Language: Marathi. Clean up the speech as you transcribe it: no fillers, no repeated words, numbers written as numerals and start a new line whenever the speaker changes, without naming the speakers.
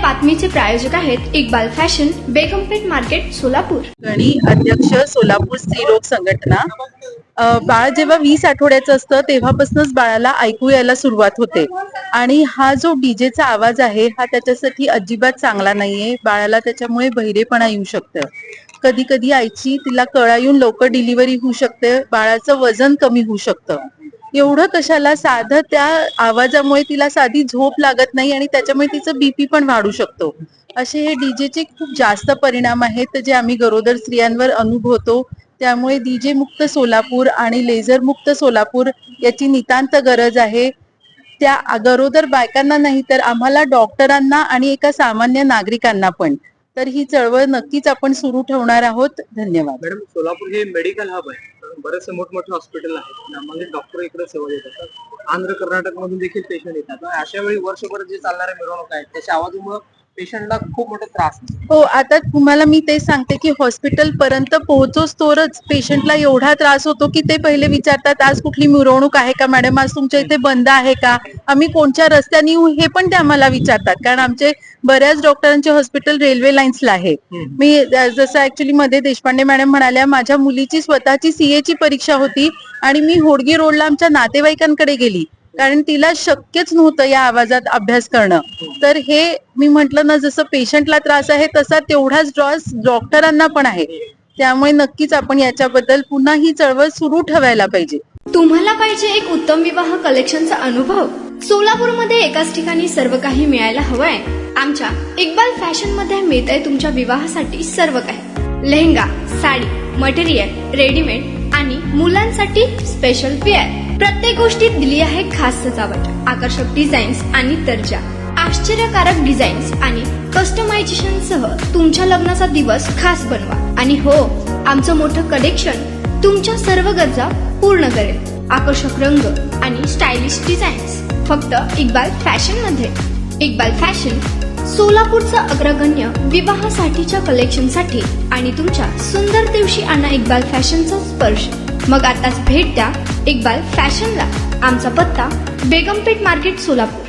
बातमीचे प्रायोजक आहेत इक्बाल फॅशन, बेगमपेठ मार्केट, सोलापूर.
गणी अध्यक्ष, सोलापूर स्त्रीरोग संघटना. बाळ जेव्हा 20 आठवड्याचं असतं तेव्हापासूनच बाळाला ऐकू यायला सुरुवात होते आणि हा जो डीजेचा आवाज आहे हा त्याच्यासाठी अजिबात चांगला नाहीये. बाळाला त्याच्यामुळे बहिरेपणा येऊ शकतं. कधी कधी आईची तिला कळा येऊन लवकर डिलिव्हरी होऊ शकते, बाळाचं वजन कमी होऊ शकतं. एवढं कशाला, साधं त्या आवाजामुळे तिला साधी झोप लागत नाही आणि त्याच्यामुळे तिचं बीपी पण वाढू शकतो. असे हे डीजेचे खूप जास्त परिणाम आहेत जे आम्ही गरोदर स्त्रियांवर अनुभवतो. त्यामुळे डीजे मुक्त सोलापूर आणि लेझर मुक्त सोलापूर याची नितांत गरज आहे. त्या गरोदर बायकांना नाही तर आम्हाला डॉक्टरांना आणि एका सामान्य नागरिकांना पण. तर ही चळवळ नक्कीच आपण सुरू ठेवणार आहोत. धन्यवाद.
मॅडम, सोलापूर हे मेडिकल हब आहे. बरेचसे मोठमोठे हॉस्पिटल आहेत, त्यामध्ये डॉक्टर इकडे सेवा देतात. आंध्र कर्नाटक मधून देखील पेशंट येतात. अशा वेळी वर्षभर जे चालणारे मिरवणूक आहेत त्याच्या आवाजामुळे पेशंटला खूप मोठा त्रास होतो.
हो, आता तुम्हाला मी ते सांगते की हॉस्पिटल पर्यंत पोहोचोच तोरच पेशंटला एवढा त्रास होतो की ते पहिले विचारतात आज कुठली मिरवणूक आहे का मॅडम, आज तुमच्या इथे बंद आहे का, आम्ही कोणत्या रस्त्याने येऊ, हे पण ते आम्हाला विचारतात. कारण आमचे बऱ्याच डॉक्टरांचे हॉस्पिटल रेल्वे लाईन्सला आहे. मी जसं ऍक्च्युली मध्ये देशपांडे मॅडम म्हणाल्या, माझ्या मुलीची स्वतःची सीए ची परीक्षा होती आणि मी होडगी रोडला आमच्या नातेवाईकांकडे गेली कारण तिला शक्यच नव्हतं या आवाजात अभ्यास करणं. तर हे मी म्हंटल ना, जसं पेशंटला त्रास आहे तसा तेवढाच त्रास डॉक्टरांना पण आहे. त्यामुळे नक्कीच आपण याच्याबद्दल पुन्हा ही चळवळ सुरू ठेवायला पाहिजे.
तुम्हाला पाहिजे एक उत्तम विवाह कलेक्शनचा अनुभव? सोलापूरमध्ये एकाच ठिकाणी सर्व काही मिळायला हवंय. आमच्या इक्बाल फॅशन मध्ये मिळतंय तुमच्या विवाहासाठी सर्व काही. लेहंगा, साडी, मटेरियल, रेडीमेड आणि मुलांसाठी स्पेशल वेअर. प्रत्येक गोष्टीत दिली आहे खास सजावट, आकर्षक डिझाईन्स आणि दर्जा, आश्चर्यकारक डिझाईन्स आणि कस्टमायझेशन सह तुमच्या लग्नाचा दिवस खास बनवा. आणि हो, आमचं मोठं कलेक्शन तुमच्या सर्व गरजा पूर्ण करेल. आकर्षक रंग आणि स्टायलिश डिझाईन्स फक्त इक्बाल फॅशन मध्ये. इक्बाल फॅशन सोलापूरचा अग्रगण्य विवाहासाठीच्या कलेक्शनसाठी आणि तुमच्या सुंदर दिवशी आणा इक्बाल फॅशनचा स्पर्श. मग आताच भेट द्या इक्बाल फॅशनला. आमचा पत्ता बेगमपेठ मार्केट, सोलापूर.